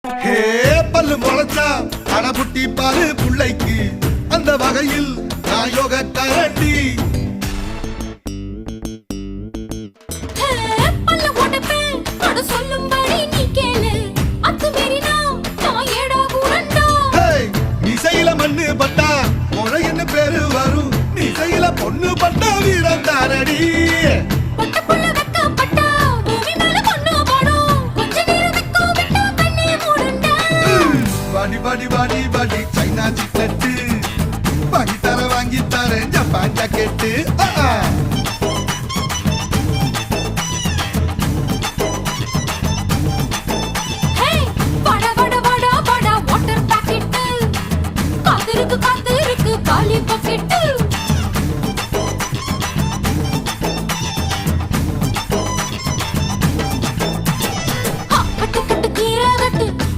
ஹே பல்லு முளைச்சா அடபுட்டி பாரு புள்ளைக்கு அந்த வகையில் நான் யோக கரண்டி மண்ணு பட்டா முறைன்னு பேரு வரும் நீ செய்யல பொண்ணு பட்டா வீரம் தாரடி பாடி பாடி பாடி பாடி சைனா சிக்கெட்டு வாங்கி தர ஜப்பான் ஜாக்கெட்டு